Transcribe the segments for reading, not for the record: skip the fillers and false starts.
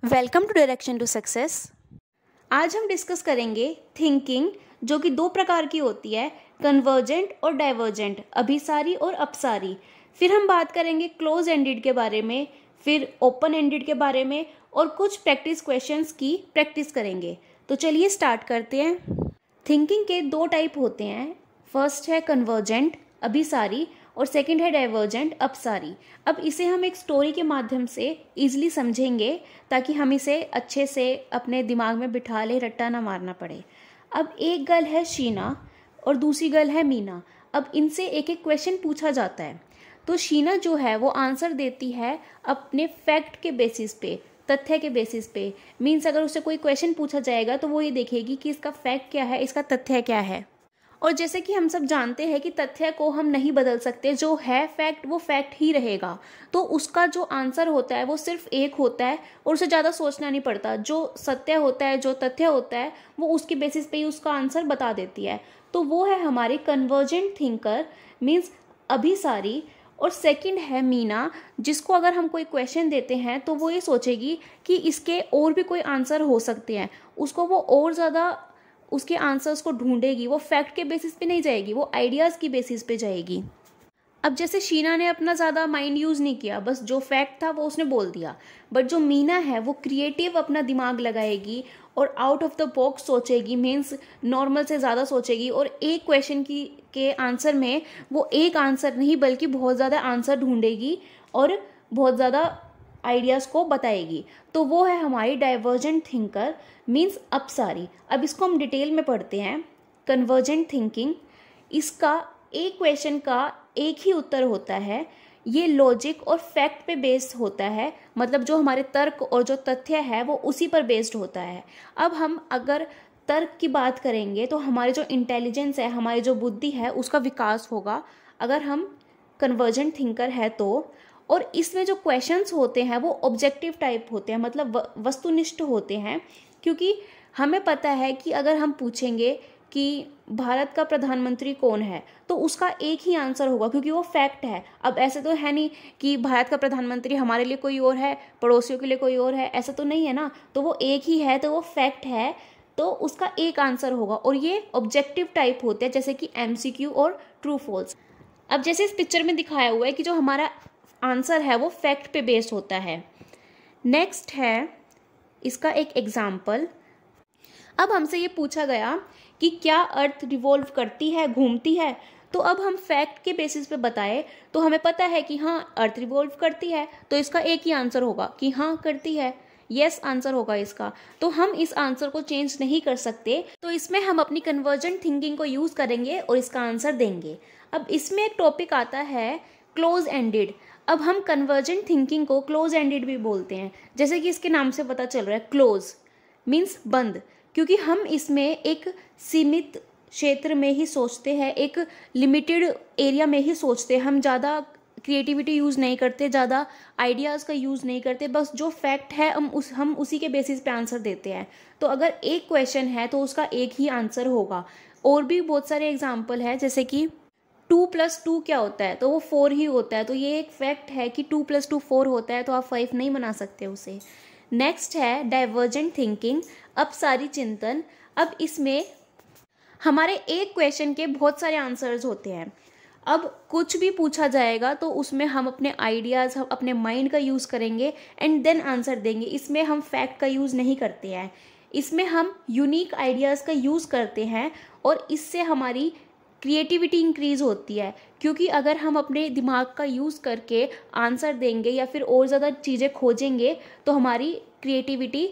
Welcome to direction to success. आज हम discuss करेंगे थिंकिंग, जो कि दो प्रकार की होती है, कन्वर्जेंट और डाइवर्जेंट, अभिसारी और अपसारी। फिर हम बात करेंगे क्लोज एंडेड के बारे में, फिर ओपन एंडेड के बारे में और कुछ प्रैक्टिस क्वेश्चंस की प्रैक्टिस करेंगे। तो चलिए स्टार्ट करते हैं। थिंकिंग के दो टाइप होते हैं, फर्स्ट है कन्वर्जेंट अभिसारी और सेकंड है डाइवर्जेंट अपसारी। अब इसे हम एक स्टोरी के माध्यम से इजीली समझेंगे ताकि हम इसे अच्छे से अपने दिमाग में बिठा ले, रट्टा ना मारना पड़े। अब एक गर्ल है शीना और दूसरी गर्ल है मीना। अब इनसे एक एक क्वेश्चन पूछा जाता है, तो शीना जो है वो आंसर देती है अपने फैक्ट के बेसिस पे, तथ्य के बेसिस पे। मीन्स अगर उससे कोई क्वेश्चन पूछा जाएगा तो वो ये देखेगी कि इसका फैक्ट क्या है, इसका तथ्य क्या है। और जैसे कि हम सब जानते हैं कि तथ्य को हम नहीं बदल सकते, जो है फैक्ट वो फैक्ट ही रहेगा। तो उसका जो आंसर होता है वो सिर्फ एक होता है और उसे ज़्यादा सोचना नहीं पड़ता। जो सत्य होता है, जो तथ्य होता है, वो उसके बेसिस पे ही उसका आंसर बता देती है। तो वो है हमारी कन्वर्जेंट थिंकर, मीन्स अभिसारी। और सेकंड है मीना, जिसको अगर हम कोई क्वेश्चन देते हैं तो वो ये सोचेगी कि इसके और भी कोई आंसर हो सकते हैं। उसको वो और ज़्यादा उसके आंसर्स को ढूंढेगी, वो फैक्ट के बेसिस पे नहीं जाएगी, वो आइडियाज़ की बेसिस पे जाएगी। अब जैसे शीना ने अपना ज़्यादा माइंड यूज़ नहीं किया, बस जो फैक्ट था वो उसने बोल दिया। बट जो मीना है वो क्रिएटिव अपना दिमाग लगाएगी और आउट ऑफ द बॉक्स सोचेगी, मीन्स नॉर्मल से ज़्यादा सोचेगी। और एक क्वेश्चन के आंसर में वो एक आंसर नहीं बल्कि बहुत ज़्यादा आंसर ढूंढेगी और बहुत ज़्यादा आइडियाज़ को बताएगी। तो वो है हमारी डाइवर्जेंट थिंकर, मीन्स अपसारी। अब इसको हम डिटेल में पढ़ते हैं। कन्वर्जेंट थिंकिंग, इसका एक क्वेश्चन का एक ही उत्तर होता है। ये लॉजिक और फैक्ट पे बेस्ड होता है, मतलब जो हमारे तर्क और जो तथ्य है वो उसी पर बेस्ड होता है। अब हम अगर तर्क की बात करेंगे तो हमारे जो इंटेलिजेंस है, हमारी जो बुद्धि है, उसका विकास होगा अगर हम कन्वर्जेंट थिंकर है तो। और इसमें जो क्वेश्चंस होते हैं वो ऑब्जेक्टिव टाइप होते हैं, मतलब वस्तुनिष्ठ होते हैं। क्योंकि हमें पता है कि अगर हम पूछेंगे कि भारत का प्रधानमंत्री कौन है तो उसका एक ही आंसर होगा, क्योंकि वो फैक्ट है। अब ऐसे तो है नहीं कि भारत का प्रधानमंत्री हमारे लिए कोई और है, पड़ोसियों के लिए कोई और है, ऐसा तो नहीं है ना। तो वो एक ही है, तो वो फैक्ट है, तो उसका एक आंसर होगा। और ये ऑब्जेक्टिव टाइप होते हैं, जैसे कि एमसीक्यू और ट्रू फॉल्स। अब जैसे इस पिक्चर में दिखाया हुआ है कि जो हमारा आंसर है वो फैक्ट पे बेस्ड होता है। नेक्स्ट है इसका एक एग्जाम्पल। अब हमसे ये पूछा गया कि क्या अर्थ रिवॉल्व करती है, घूमती है। तो अब हम फैक्ट के बेसिस पे बताए तो हमें पता है कि हाँ अर्थ रिवॉल्व करती है, तो इसका एक ही आंसर होगा कि हाँ करती है, यस आंसर होगा इसका। तो हम इस आंसर को चेंज नहीं कर सकते, तो इसमें हम अपनी कन्वर्जेंट थिंकिंग को यूज करेंगे और इसका आंसर देंगे। अब इसमें एक टॉपिक आता है क्लोज एंडेड। अब हम कन्वर्जेंट थिंकिंग को क्लोज एंडेड भी बोलते हैं, जैसे कि इसके नाम से पता चल रहा है, क्लोज मीन्स बंद। क्योंकि हम इसमें एक सीमित क्षेत्र में ही सोचते हैं, एक लिमिटेड एरिया में ही सोचते हैं। हम ज़्यादा क्रिएटिविटी यूज़ नहीं करते, ज़्यादा आइडियाज़ का यूज़ नहीं करते। बस जो फैक्ट है हम उसी के बेसिस पे आंसर देते हैं। तो अगर एक क्वेश्चन है तो उसका एक ही आंसर होगा। और भी बहुत सारे एग्जाम्पल है, जैसे कि 2+2 क्या होता है, तो वो 4 ही होता है। तो ये एक फैक्ट है कि 2+2 4 होता है, तो आप 5 नहीं बना सकते उसे। नेक्स्ट है डाइवर्जेंट थिंकिंग, अपसारी चिंतन। अब इसमें हमारे एक क्वेश्चन के बहुत सारे आंसर्स होते हैं। अब कुछ भी पूछा जाएगा तो उसमें हम अपने आइडियाज़, हम अपने माइंड का यूज़ करेंगे एंड देन आंसर देंगे। इसमें हम फैक्ट का यूज़ नहीं करते हैं, इसमें हम यूनिक आइडियाज़ का यूज़ करते हैं। और इससे हमारी क्रिएटिविटी इंक्रीज होती है, क्योंकि अगर हम अपने दिमाग का यूज़ करके आंसर देंगे या फिर और ज़्यादा चीज़ें खोजेंगे तो हमारी क्रिएटिविटी,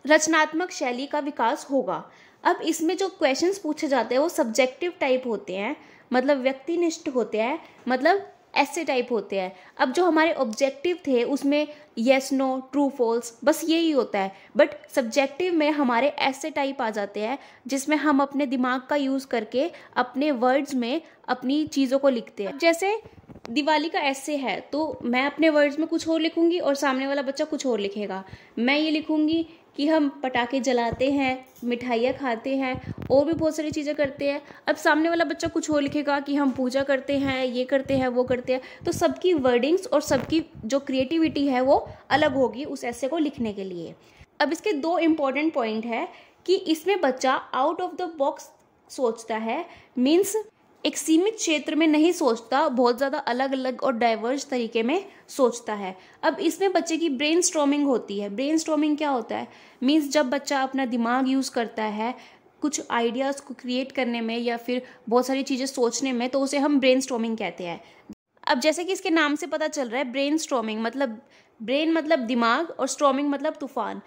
रचनात्मक शैली का विकास होगा। अब इसमें जो क्वेश्चंस पूछे जाते हैं वो सब्जेक्टिव टाइप होते हैं, मतलब व्यक्तिनिष्ठ होते हैं, मतलब ऐसे टाइप होते हैं। अब जो हमारे ऑब्जेक्टिव थे उसमें येस नो ट्रू फॉल्स बस यही होता है। बट सब्जेक्टिव में हमारे ऐसे टाइप आ जाते हैं जिसमें हम अपने दिमाग का यूज़ करके अपने वर्ड्स में अपनी चीज़ों को लिखते हैं। जैसे दिवाली का ऐसे है तो मैं अपने वर्ड्स में कुछ और लिखूंगी और सामने वाला बच्चा कुछ और लिखेगा। मैं ये लिखूंगी कि हम पटाखे जलाते हैं, मिठाइयाँ खाते हैं और भी बहुत सारी चीज़ें करते हैं। अब सामने वाला बच्चा कुछ और लिखेगा कि हम पूजा करते हैं, ये करते हैं, वो करते हैं। तो सबकी वर्डिंग्स और सबकी जो क्रिएटिविटी है वो अलग होगी उस ऐसे को लिखने के लिए। अब इसके दो इम्पॉर्टेंट पॉइंट है कि इसमें बच्चा आउट ऑफ द बॉक्स सोचता है, मीन्स एक सीमित क्षेत्र में नहीं सोचता, बहुत ज़्यादा अलग अलग और डाइवर्स तरीके में सोचता है। अब इसमें बच्चे की ब्रेन स्टॉर्मिंग होती है। ब्रेन स्टॉर्मिंग क्या होता है? मीन्स जब बच्चा अपना दिमाग यूज़ करता है कुछ आइडियाज़ को क्रिएट करने में या फिर बहुत सारी चीज़ें सोचने में, तो उसे हम ब्रेन स्टॉर्मिंग कहते हैं। अब जैसे कि इसके नाम से पता चल रहा है, ब्रेन स्टॉर्मिंग मतलब ब्रेन मतलब दिमाग और स्टॉर्मिंग मतलब तूफान,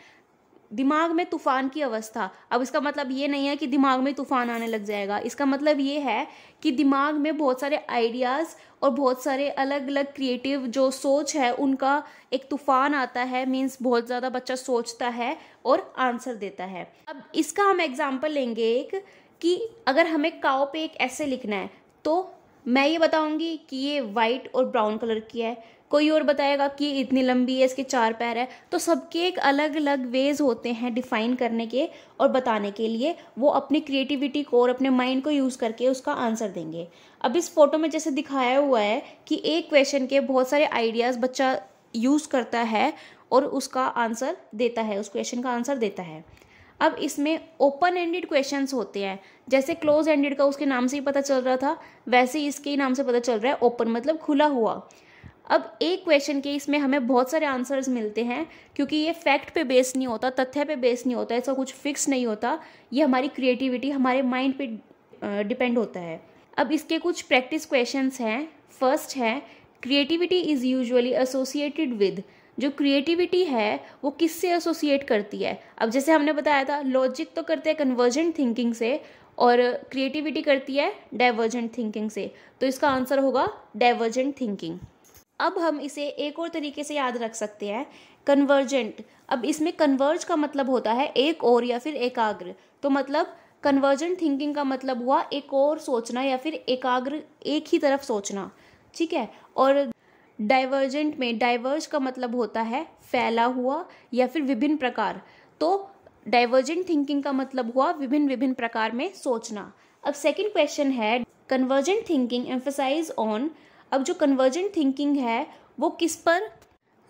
दिमाग में तूफान की अवस्था। अब इसका मतलब ये नहीं है कि दिमाग में तूफान आने लग जाएगा, इसका मतलब ये है कि दिमाग में बहुत सारे आइडियाज़ और बहुत सारे अलग अलग क्रिएटिव जो सोच है उनका एक तूफान आता है। मीन्स बहुत ज़्यादा बच्चा सोचता है और आंसर देता है। अब इसका हम एग्जाम्पल लेंगे एक, कि अगर हमें काऊ पे एक ऐसे लिखना है तो मैं ये बताऊंगी कि ये वाइट और ब्राउन कलर की है, कोई और बताएगा कि ये इतनी लंबी है, इसके 4 पैर है। तो सबके एक अलग अलग वेज होते हैं डिफाइन करने के और बताने के लिए। वो अपनी क्रिएटिविटी को और अपने माइंड को यूज़ करके उसका आंसर देंगे। अब इस फोटो में जैसे दिखाया हुआ है कि एक क्वेश्चन के बहुत सारे आइडियाज़ बच्चा यूज़ करता है और उसका आंसर देता है, उस क्वेश्चन का आंसर देता है। अब इसमें ओपन एंडेड क्वेश्चंस होते हैं, जैसे क्लोज एंडेड का उसके नाम से ही पता चल रहा था, वैसे ही इसके ही नाम से पता चल रहा है ओपन मतलब खुला हुआ। अब एक क्वेश्चन के इसमें हमें बहुत सारे आंसर्स मिलते हैं, क्योंकि ये फैक्ट पे बेस नहीं होता, तथ्य पे बेस नहीं होता, ऐसा कुछ फिक्स नहीं होता। ये हमारी क्रिएटिविटी, हमारे माइंड पे डिपेंड होता है। अब इसके कुछ प्रैक्टिस क्वेश्चंस हैं। फर्स्ट है, creativity is usually associated with. जो क्रिएटिविटी है वो किससे एसोसिएट करती है? अब जैसे हमने बताया था, लॉजिक तो करते हैं कन्वर्जेंट थिंकिंग से और क्रिएटिविटी करती है डाइवर्जेंट थिंकिंग से। तो इसका आंसर होगा डाइवर्जेंट थिंकिंग। अब हम इसे एक और तरीके से याद रख सकते हैं, कन्वर्जेंट। अब इसमें कन्वर्ज का मतलब होता है एक और या फिर एकाग्र। तो मतलब कन्वर्जेंट थिंकिंग का मतलब हुआ एक और सोचना या फिर एकाग्र, एक ही तरफ सोचना, ठीक है। और डाइवर्जेंट में डाइवर्ज का मतलब होता है फैला हुआ या फिर विभिन्न प्रकार। तो डाइवर्जेंट थिंकिंग का मतलब हुआ विभिन्न विभिन्न प्रकार में सोचना। अब सेकंड क्वेश्चन है, कन्वर्जेंट थिंकिंग एम्फसाइज ऑन। अब जो कन्वर्जेंट थिंकिंग है वो किस पर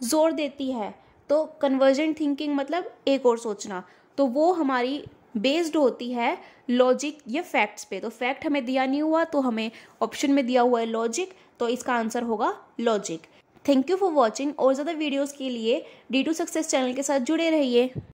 जोर देती है? तो कन्वर्जेंट थिंकिंग मतलब एक और सोचना, तो वो हमारी बेस्ड होती है लॉजिक या फैक्ट्स पे। तो फैक्ट हमें दिया नहीं हुआ, तो हमें ऑप्शन में दिया हुआ है लॉजिक, तो इसका आंसर होगा logic. Thank you for watching. और ज़्यादा वीडियोज़ के लिए D2 सक्सेस चैनल के साथ जुड़े रहिए।